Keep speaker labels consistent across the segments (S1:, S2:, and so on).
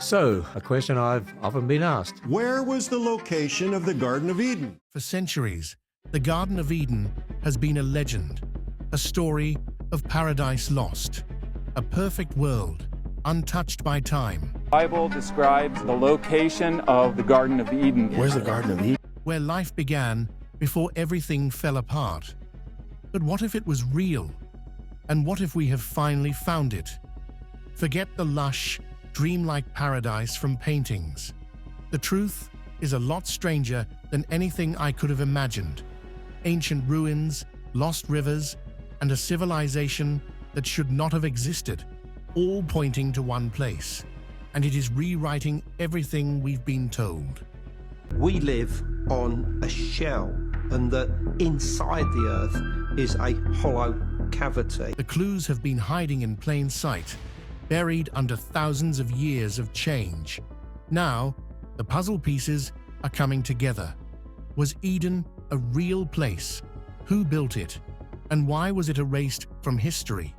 S1: So, a question I've often been asked.
S2: Where was the location of the Garden of Eden?
S3: For centuries, the Garden of Eden has been a legend, a story of paradise lost, a perfect world, untouched by time.
S4: The Bible describes the location of the Garden of Eden.
S5: Where's the Garden of Eden?
S3: Where life began before everything fell apart. But what if it was real? And what if we have finally found it? Forget the lush, dreamlike paradise from paintings. The truth is a lot stranger than anything I could have imagined. Ancient ruins, lost rivers, and a civilization that should not have existed, all pointing to one place. And it is rewriting everything we've been told.
S6: We live on a shell, and that inside the Earth is a hollow cavity.
S3: The clues have been hiding in plain sight, buried under thousands of years of change. Now, the puzzle pieces are coming together. Was Eden a real place? Who built it? And why was it erased from history?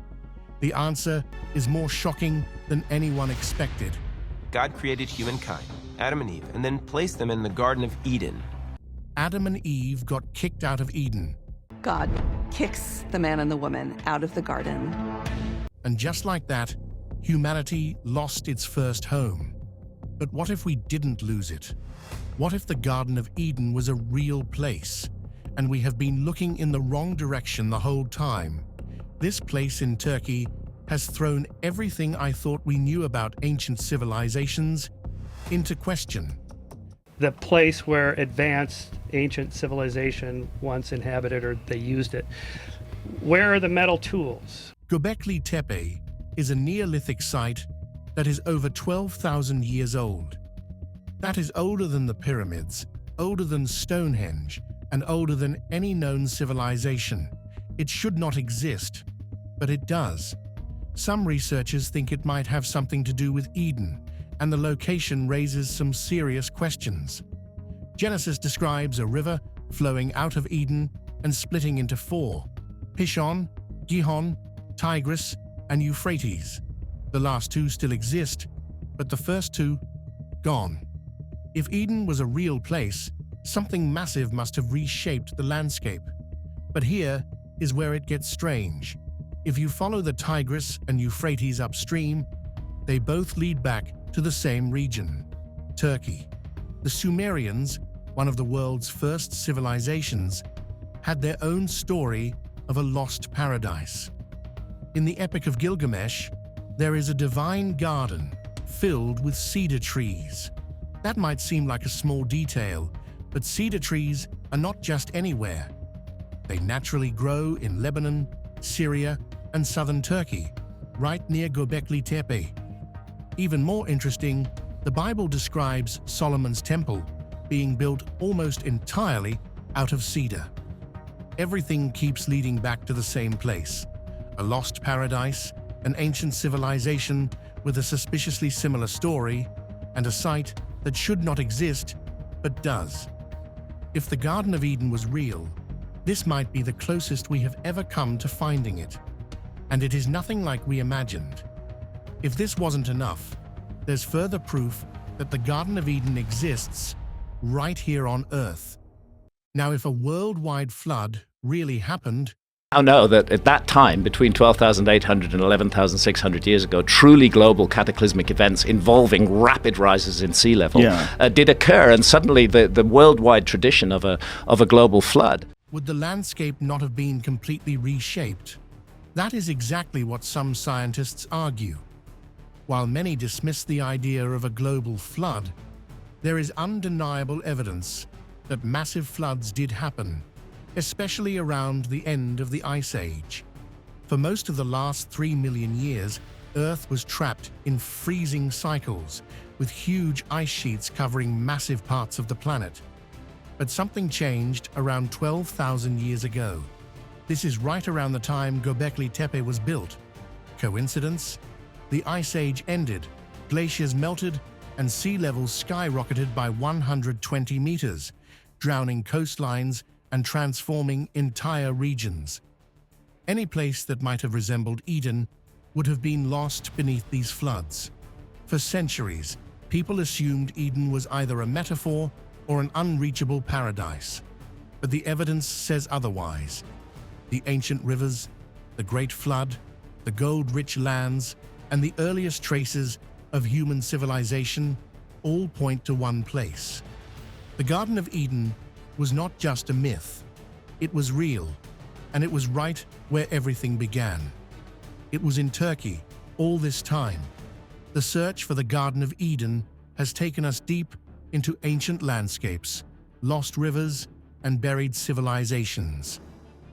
S3: The answer is more shocking than anyone expected.
S7: God created humankind, Adam and Eve, and then placed them in the Garden of Eden.
S3: Adam and Eve got kicked out of Eden.
S8: God kicks the man and the woman out of the garden.
S3: And just like that, humanity lost its first home. But what if we didn't lose it? What if the Garden of Eden was a real place, and we have been looking in the wrong direction the whole time? This place in Turkey has thrown everything I thought we knew about ancient civilizations into question.
S9: The place where advanced ancient civilization once inhabited, or they used it. Where are the metal tools?
S3: Göbekli Tepe is a Neolithic site that is over 12,000 years old. That is older than the pyramids, older than Stonehenge, and older than any known civilization. It should not exist, but it does. Some researchers think it might have something to do with Eden, and the location raises some serious questions. Genesis describes a river flowing out of Eden and splitting into four: Pishon, Gihon, Tigris, and Euphrates. The last two still exist, but the first two, gone. If Eden was a real place, something massive must have reshaped the landscape. But here is where it gets strange. If you follow the Tigris and Euphrates upstream, they both lead back to the same region, Turkey. The Sumerians, one of the world's first civilizations, had their own story of a lost paradise. In the Epic of Gilgamesh, there is a divine garden filled with cedar trees. That might seem like a small detail, but cedar trees are not just anywhere. They naturally grow in Lebanon, Syria, and southern Turkey, right near Göbekli Tepe. Even more interesting, the Bible describes Solomon's temple being built almost entirely out of cedar. Everything keeps leading back to the same place: a lost paradise, an ancient civilization with a suspiciously similar story, and a site that should not exist, but does. If the Garden of Eden was real, this might be the closest we have ever come to finding it. And it is nothing like we imagined. If this wasn't enough, there's further proof that the Garden of Eden exists right here on Earth. Now, if a worldwide flood really happened,
S10: I know that at that time, between 12,800 and 11,600 years ago, truly global cataclysmic events involving rapid rises in sea level did occur, and suddenly the worldwide tradition of a global flood.
S3: Would the landscape not have been completely reshaped? That is exactly what some scientists argue. While many dismiss the idea of a global flood, there is undeniable evidence that massive floods did happen, especially around the end of the Ice Age. For most of the last 3 million years, Earth was trapped in freezing cycles, with huge ice sheets covering massive parts of the planet. But something changed around 12,000 years ago. This is right around the time Göbekli Tepe was built. Coincidence? The Ice Age ended, glaciers melted, and sea levels skyrocketed by 120 meters, drowning coastlines and transforming entire regions. Any place that might have resembled Eden would have been lost beneath these floods. For centuries, People assumed Eden was either a metaphor or an unreachable paradise. But the evidence says otherwise. The ancient rivers, the great flood, the gold-rich lands, and the earliest traces of human civilization all point to one place. The Garden of Eden was not just a myth. It was real, and it was right where everything began. It was in Turkey all this time. The search for the Garden of Eden has taken us deep into ancient landscapes, lost rivers, and buried civilizations.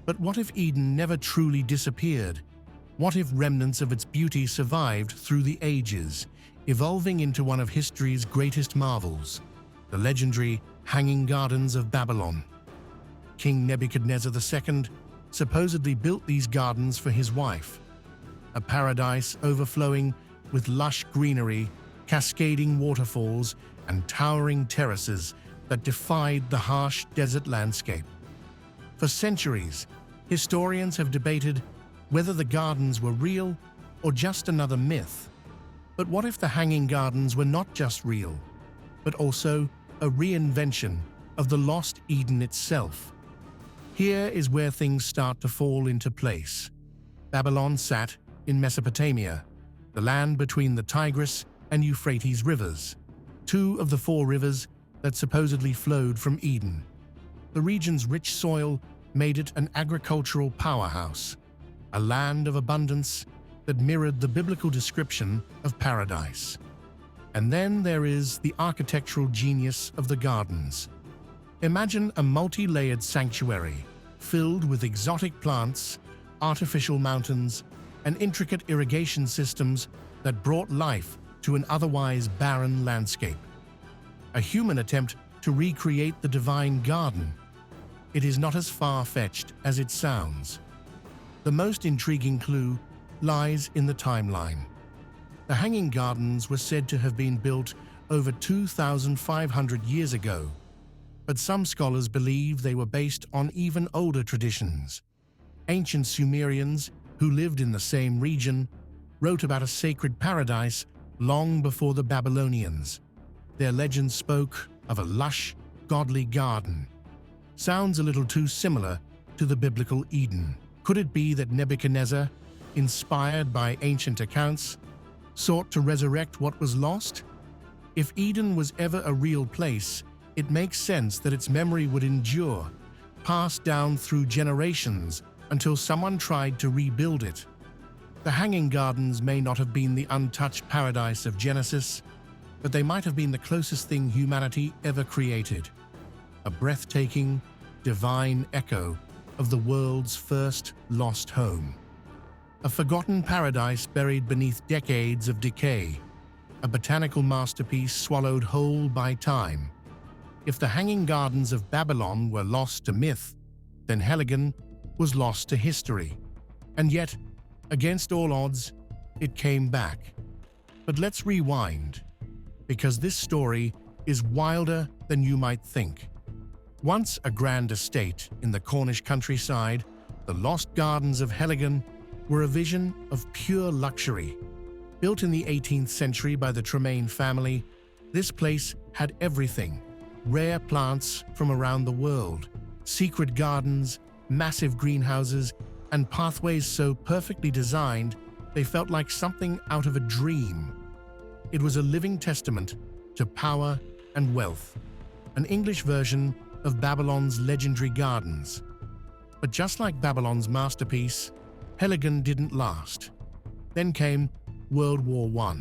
S3: But what if Eden never truly disappeared? What if remnants of its beauty survived through the ages, evolving into one of history's greatest marvels, the legendary Hanging Gardens of Babylon? King Nebuchadnezzar II supposedly built these gardens for his wife, a paradise overflowing with lush greenery, cascading waterfalls, and towering terraces that defied the harsh desert landscape. For centuries, historians have debated whether the gardens were real or just another myth. But what if the Hanging Gardens were not just real, but also a reinvention of the lost Eden itself? Here is where things start to fall into place. Babylon sat in Mesopotamia, the land between the Tigris and Euphrates rivers, two of the four rivers that supposedly flowed from Eden. The region's rich soil made it an agricultural powerhouse, a land of abundance that mirrored the biblical description of paradise. And then there is the architectural genius of the gardens. Imagine a multi-layered sanctuary filled with exotic plants, artificial mountains, and intricate irrigation systems that brought life to an otherwise barren landscape. A human attempt to recreate the divine garden. It is not as far-fetched as it sounds. The most intriguing clue lies in the timeline. The Hanging Gardens were said to have been built over 2,500 years ago, but some scholars believe they were based on even older traditions. Ancient Sumerians, who lived in the same region, wrote about a sacred paradise long before the Babylonians. Their legends spoke of a lush, godly garden. Sounds a little too similar to the biblical Eden. Could it be that Nebuchadnezzar, inspired by ancient accounts, sought to resurrect what was lost? If Eden was ever a real place, it makes sense that its memory would endure, passed down through generations until someone tried to rebuild it. The Hanging Gardens may not have been the untouched paradise of Genesis, but they might have been the closest thing humanity ever created. A breathtaking, divine echo of the world's first lost home. A forgotten paradise buried beneath decades of decay. A botanical masterpiece swallowed whole by time. If the Hanging Gardens of Babylon were lost to myth, then Heligan was lost to history. And yet, against all odds, it came back. But let's rewind, because this story is wilder than you might think. Once a grand estate in the Cornish countryside, the lost gardens of Heligan were a vision of pure luxury. Built in the 18th century by the Tremaine family, this place had everything: rare plants from around the world, secret gardens, massive greenhouses, and pathways so perfectly designed they felt like something out of a dream. It was a living testament to power and wealth, an English version of Babylon's legendary gardens. But just like Babylon's masterpiece, Heligan didn't last. Then came World War I.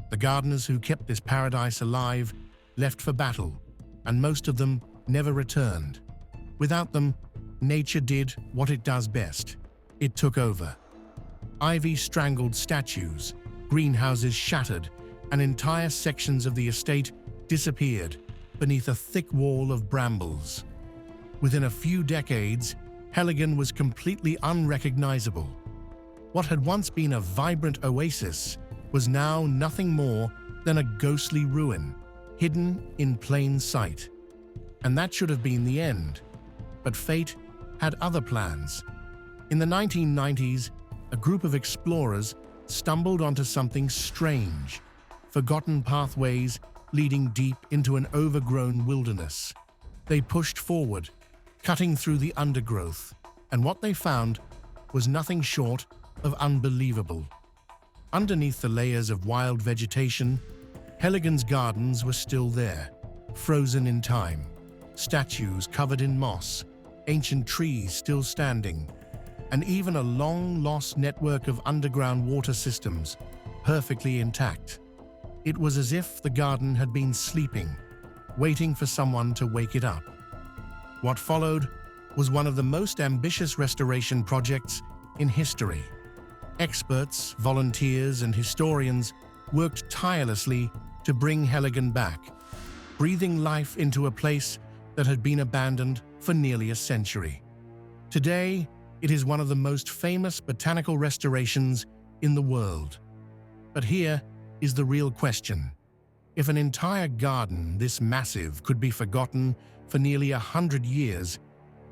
S3: The gardeners who kept this paradise alive left for battle, and most of them never returned. Without them, nature did what it does best. It took over. Ivy strangled statues, greenhouses shattered, and entire sections of the estate disappeared beneath a thick wall of brambles. Within a few decades, Heligan was completely unrecognizable. What had once been a vibrant oasis was now nothing more than a ghostly ruin, hidden in plain sight. And that should have been the end. But fate had other plans. In the 1990s, a group of explorers stumbled onto something strange. forgotten pathways leading deep into an overgrown wilderness. They pushed forward, cutting through the undergrowth, and what they found was nothing short of unbelievable. Underneath the layers of wild vegetation, Heligan's gardens were still there, frozen in time. Statues covered in moss, ancient trees still standing, and even a long-lost network of underground water systems, perfectly intact. It was as if the garden had been sleeping, waiting for someone to wake it up. What followed was one of the most ambitious restoration projects in history. Experts, volunteers, and historians worked tirelessly to bring Heligan back, breathing life into a place that had been abandoned for nearly a century. Today, it is one of the most famous botanical restorations in the world. But here is the real question. If an entire garden this massive could be forgotten for nearly 100 years,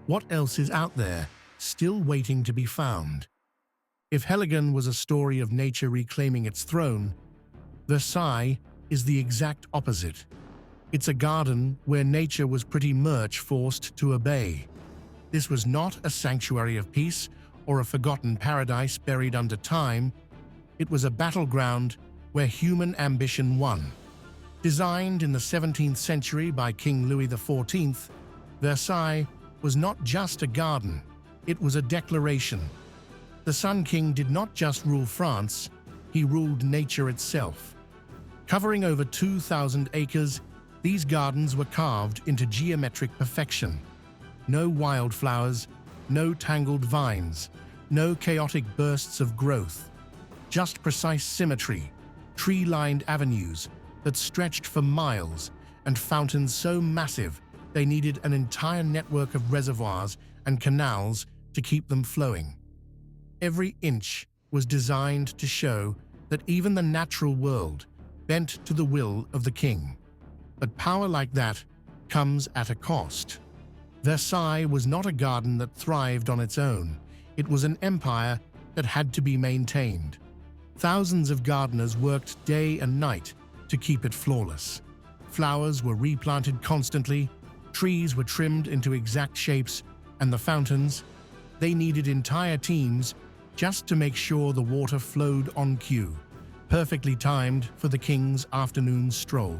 S3: what else is out there still waiting to be found? If Heligan was a story of nature reclaiming its throne, Versailles is the exact opposite. It's a garden where nature was pretty much forced to obey. This was not a sanctuary of peace or a forgotten paradise buried under time. It was a battleground where human ambition won. Designed in the 17th century by King Louis XIV, Versailles was not just a garden, it was a declaration. The Sun King did not just rule France, he ruled nature itself. Covering over 2,000 acres, these gardens were carved into geometric perfection. No wildflowers, no tangled vines, no chaotic bursts of growth. Just precise symmetry, tree-lined avenues that stretched for miles, and fountains so massive they needed an entire network of reservoirs and canals to keep them flowing. Every inch was designed to show that even the natural world bent to the will of the king. But power like that comes at a cost. Versailles was not a garden that thrived on its own. It was an empire that had to be maintained. Thousands of gardeners worked day and night to keep it flawless. Flowers were replanted constantly, trees were trimmed into exact shapes, and the fountains, they needed entire teams just to make sure the water flowed on cue, perfectly timed for the king's afternoon stroll.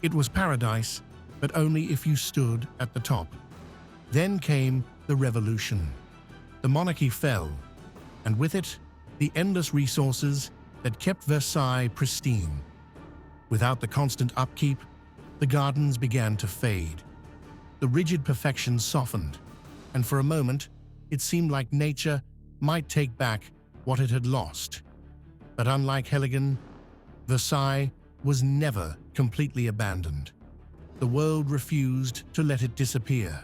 S3: It was paradise, but only if you stood at the top. Then came the revolution. The monarchy fell, and with it, the endless resources that kept Versailles pristine. Without the constant upkeep, the gardens began to fade. The rigid perfection softened, and for a moment, it seemed like nature might take back what it had lost. But unlike Heligan, Versailles was never completely abandoned. The world refused to let it disappear.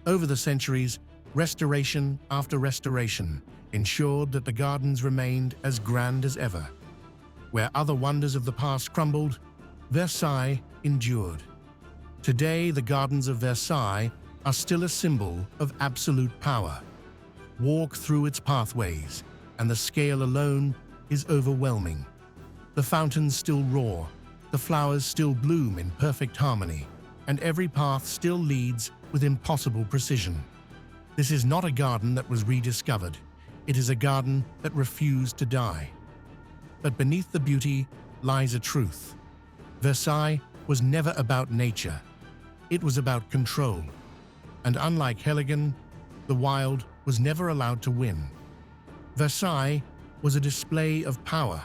S3: Over the centuries, restoration after restoration ensured that the gardens remained as grand as ever. Where other wonders of the past crumbled, Versailles endured. Today, the gardens of Versailles are still a symbol of absolute power. Walk through its pathways, and the scale alone is overwhelming. The fountains still roar, the flowers still bloom in perfect harmony, and every path still leads with impossible precision. This is not a garden that was rediscovered. It is a garden that refused to die. But beneath the beauty lies a truth. Versailles was never about nature. It was about control. And unlike Heligan, the wild was never allowed to win. Versailles was a display of power,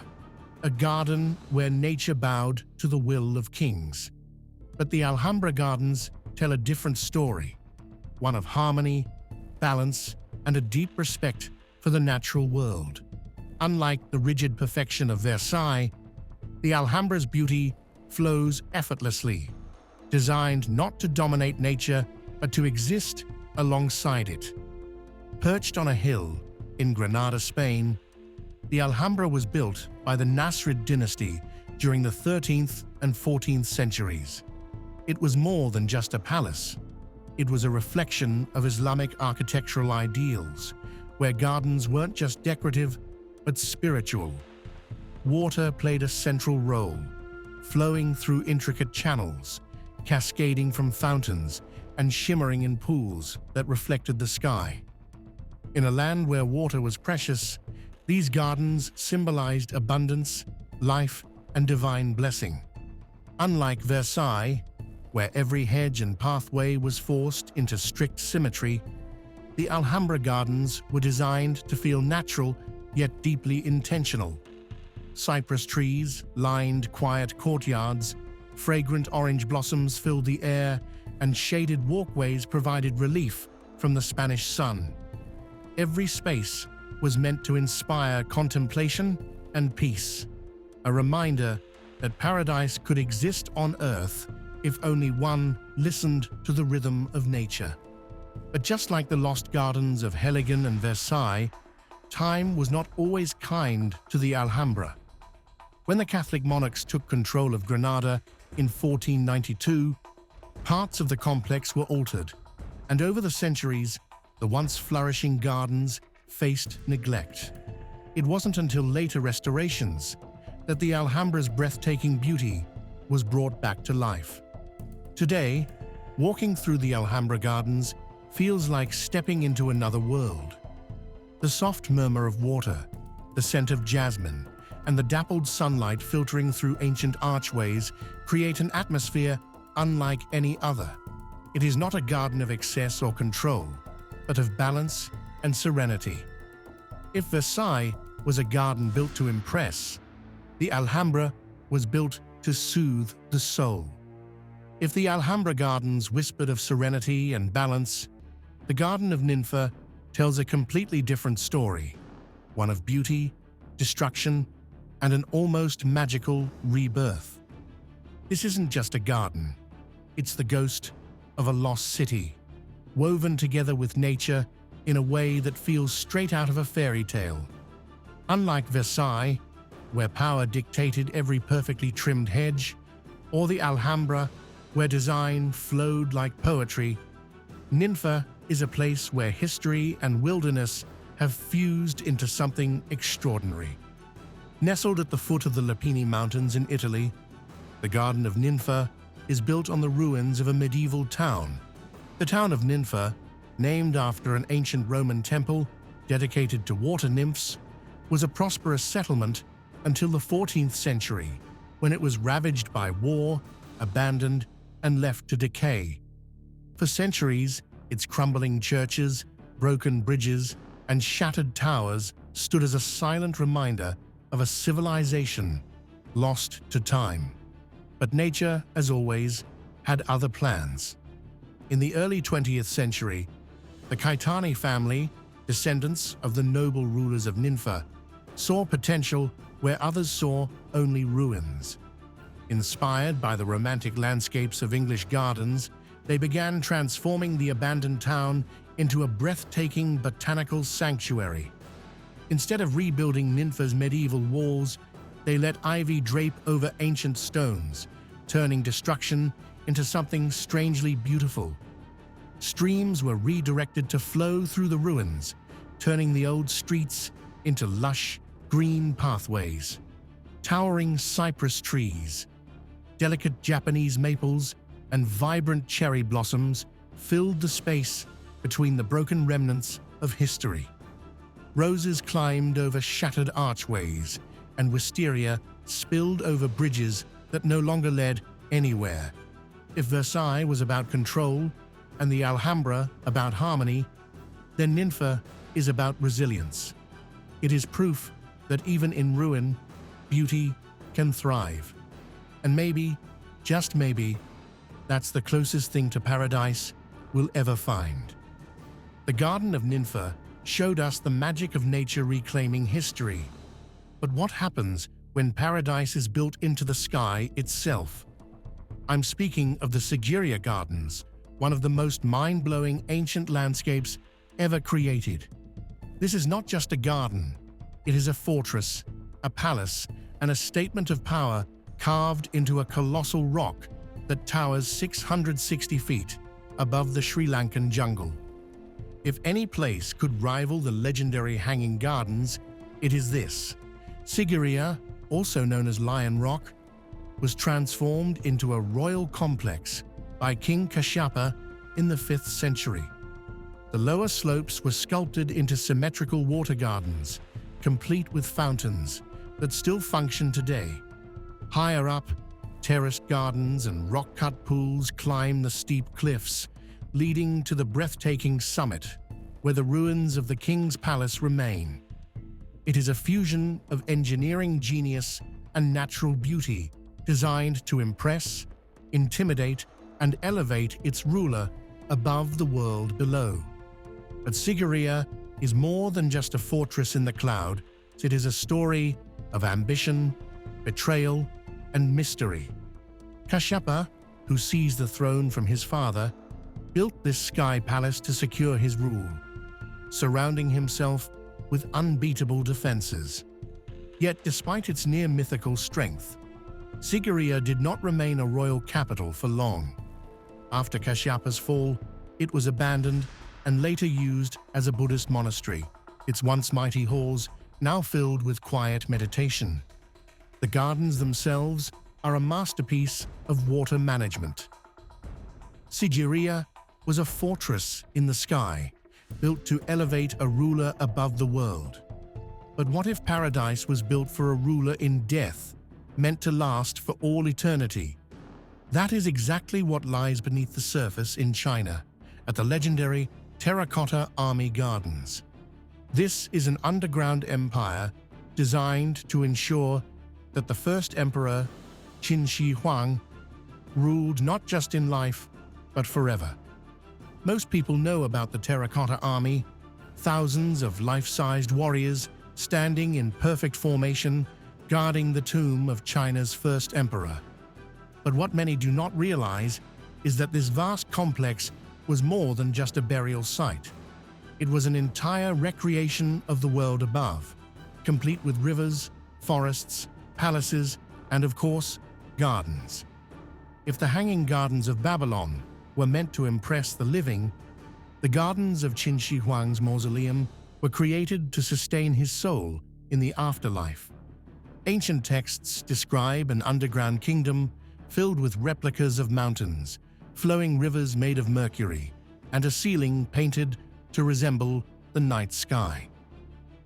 S3: a garden where nature bowed to the will of kings. But the Alhambra Gardens tell a different story, one of harmony, balance, and a deep respect for the natural world. Unlike the rigid perfection of Versailles, the Alhambra's beauty flows effortlessly, designed not to dominate nature, but to exist alongside it. Perched on a hill in Granada, Spain, the Alhambra was built by the Nasrid dynasty during the 13th and 14th centuries. It was more than just a palace. It was a reflection of Islamic architectural ideals, where gardens weren't just decorative, but spiritual. water played a central role, flowing through intricate channels, cascading from fountains, and shimmering in pools that reflected the sky. In a land where water was precious, these gardens symbolized abundance, life, and divine blessing. Unlike Versailles, where every hedge and pathway was forced into strict symmetry, the Alhambra Gardens were designed to feel natural yet deeply intentional. Cypress trees lined quiet courtyards, fragrant orange blossoms filled the air, and shaded walkways provided relief from the Spanish sun. Every space was meant to inspire contemplation and peace, a reminder that paradise could exist on earth if only one listened to the rhythm of nature. But just like the lost gardens of Heligan and Versailles, time was not always kind to the Alhambra. When the Catholic monarchs took control of Granada in 1492, parts of the complex were altered, and over the centuries, the once flourishing gardens faced neglect. It wasn't until later restorations that the Alhambra's breathtaking beauty was brought back to life. Today, walking through the Alhambra Gardens feels like stepping into another world. The soft murmur of water, the scent of jasmine, and the dappled sunlight filtering through ancient archways create an atmosphere unlike any other. It is not a garden of excess or control, but of balance and serenity. If Versailles was a garden built to impress, the Alhambra was built to soothe the soul. If the Alhambra Gardens whispered of serenity and balance, the Garden of Ninfa tells a completely different story, one of beauty, destruction, and an almost magical rebirth. This isn't just a garden, it's the ghost of a lost city, woven together with nature in a way that feels straight out of a fairy tale. Unlike Versailles, where power dictated every perfectly trimmed hedge, or the Alhambra, where design flowed like poetry, Ninfa is a place where history and wilderness have fused into something extraordinary. Nestled at the foot of the Lepini Mountains in Italy, the Garden of Ninfa is built on the ruins of a medieval town. The town of Ninfa, named after an ancient Roman temple dedicated to water nymphs, was a prosperous settlement until the 14th century, when it was ravaged by war, abandoned, and left to decay. For centuries, its crumbling churches, broken bridges, and shattered towers stood as a silent reminder of a civilization lost to time. But nature, as always, had other plans. In the early 20th century, the Caetani family, descendants of the noble rulers of Ninfa, saw potential where others saw only ruins. Inspired by the romantic landscapes of English gardens, they began transforming the abandoned town into a breathtaking botanical sanctuary. Instead of rebuilding Ninfa's medieval walls, they let ivy drape over ancient stones, turning destruction into something strangely beautiful. Streams were redirected to flow through the ruins, turning the old streets into lush, green pathways. Towering cypress trees, delicate Japanese maples, and vibrant cherry blossoms filled the space between the broken remnants of history. Roses climbed over shattered archways, and wisteria spilled over bridges that no longer led anywhere. If Versailles was about control and the Alhambra about harmony, then Ninfa is about resilience. It is proof that even in ruin, beauty can thrive. And maybe, just maybe, that's the closest thing to paradise we'll ever find. The Garden of Ninfa showed us the magic of nature reclaiming history. But what happens when paradise is built into the sky itself? I'm speaking of the Sigiriya Gardens, one of the most mind-blowing ancient landscapes ever created. This is not just a garden, it is a fortress, a palace, and a statement of power carved into a colossal rock that towers 660 feet above the Sri Lankan jungle. If any place could rival the legendary Hanging Gardens, it is this. Sigiriya, also known as Lion Rock, was transformed into a royal complex by King Kashyapa in the 5th century. The lower slopes were sculpted into symmetrical water gardens, complete with fountains that still function today. Higher up, terraced gardens and rock-cut pools climb the steep cliffs, leading to the breathtaking summit, where the ruins of the king's palace remain. It is a fusion of engineering genius and natural beauty, designed to impress, intimidate, and elevate its ruler above the world below. But Sigiriya is more than just a fortress in the cloud. It is a story of ambition, betrayal, and mystery. Kashyapa, who seized the throne from his father, built this sky palace to secure his rule, surrounding himself with unbeatable defenses. Yet despite its near-mythical strength, Sigiriya did not remain a royal capital for long. After Kashyapa's fall, it was abandoned and later used as a Buddhist monastery, its once mighty halls now filled with quiet meditation. The gardens themselves are a masterpiece of water management. Sigiriya was a fortress in the sky, built to elevate a ruler above the world. But what if paradise was built for a ruler in death, meant to last for all eternity? That is exactly what lies beneath the surface in China, at the legendary Terracotta Army Gardens. This is an underground empire designed to ensure that the first emperor, Qin Shi Huang, ruled not just in life, but forever. Most people know about the Terracotta Army, thousands of life-sized warriors standing in perfect formation, guarding the tomb of China's first emperor. But what many do not realize is that this vast complex was more than just a burial site. It was an entire recreation of the world above, complete with rivers, forests, palaces, and of course, gardens. If the Hanging Gardens of Babylon were meant to impress the living, the gardens of Qin Shi Huang's mausoleum were created to sustain his soul in the afterlife. Ancient texts describe an underground kingdom filled with replicas of mountains, flowing rivers made of mercury, and a ceiling painted to resemble the night sky.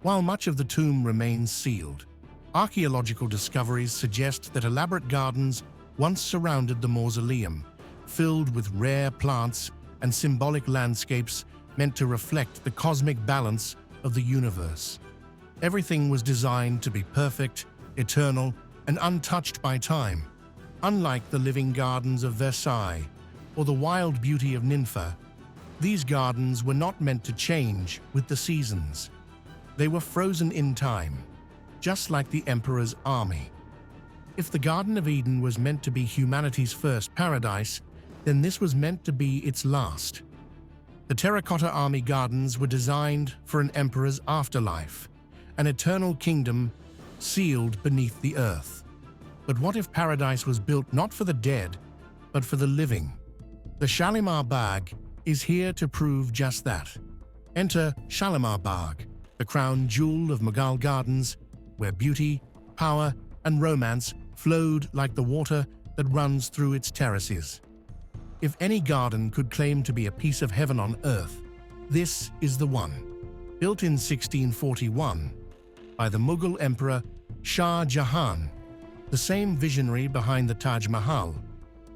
S3: While much of the tomb remains sealed, archaeological discoveries suggest that elaborate gardens once surrounded the mausoleum, filled with rare plants and symbolic landscapes meant to reflect the cosmic balance of the universe. Everything was designed to be perfect, eternal, and untouched by time. Unlike the living gardens of Versailles or the wild beauty of Ninfa, these gardens were not meant to change with the seasons. They were frozen in time, just like the Emperor's army. If the Garden of Eden was meant to be humanity's first paradise, then this was meant to be its last. The Terracotta Army Gardens were designed for an emperor's afterlife, an eternal kingdom sealed beneath the earth. But what if paradise was built not for the dead, but for the living? The Shalimar Bagh is here to prove just that. Enter Shalimar Bagh, the crown jewel of Mughal gardens, where beauty, power, and romance flowed like the water that runs through its terraces. If any garden could claim to be a piece of heaven on earth, this is the one. Built in 1641 by the Mughal Emperor Shah Jahan, the same visionary behind the Taj Mahal,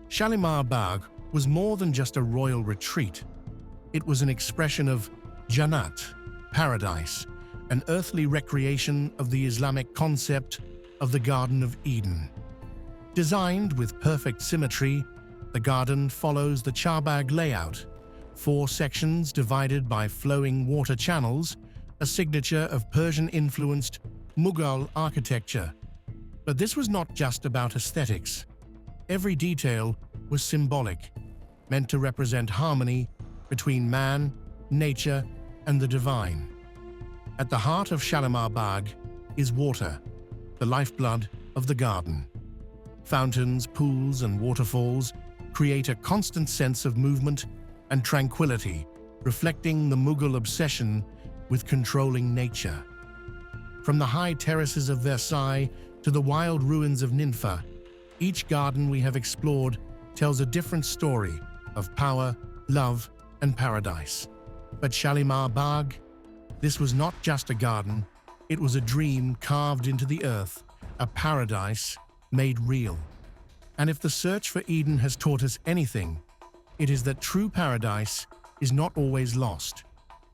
S3: Shalimar Bagh was more than just a royal retreat. It was an expression of Jannat, paradise, an earthly recreation of the Islamic concept of the Garden of Eden. Designed with perfect symmetry, the garden follows the Charbagh layout, 4 sections divided by flowing water channels, a signature of Persian-influenced Mughal architecture. But this was not just about aesthetics. Every detail was symbolic, meant to represent harmony between man, nature, and the divine. At the heart of Shalimar Bagh is water, the lifeblood of the garden. Fountains, pools, and waterfalls create a constant sense of movement and tranquility, reflecting the Mughal obsession with controlling nature. From the high terraces of Versailles to to the wild ruins of Ninfa, each garden we have explored tells a different story of power, love, and paradise. But Shalimar Bagh, this was not just a garden, it was a dream carved into the earth, a paradise made real. And if the search for Eden has taught us anything, it is that true paradise is not always lost.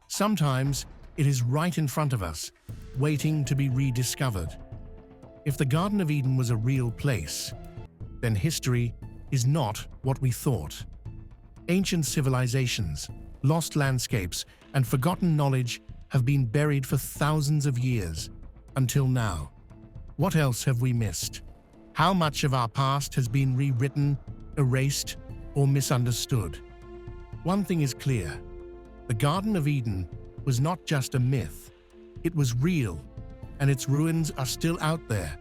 S3: Sometimes it is right in front of us, waiting to be rediscovered. If the Garden of Eden was a real place, then history is not what we thought. Ancient civilizations, lost landscapes, and forgotten knowledge have been buried for thousands of years, until now. What else have we missed? How much of our past has been rewritten, erased, or misunderstood? One thing is clear. The Garden of Eden was not just a myth. It was real, and its ruins are still out there,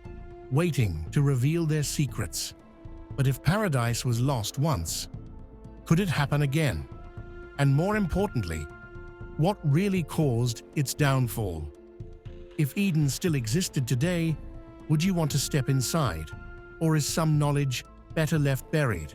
S3: waiting to reveal their secrets. But if paradise was lost once, could it happen again? And more importantly, what really caused its downfall? If Eden still existed today, would you want to step inside? Or is some knowledge better left buried?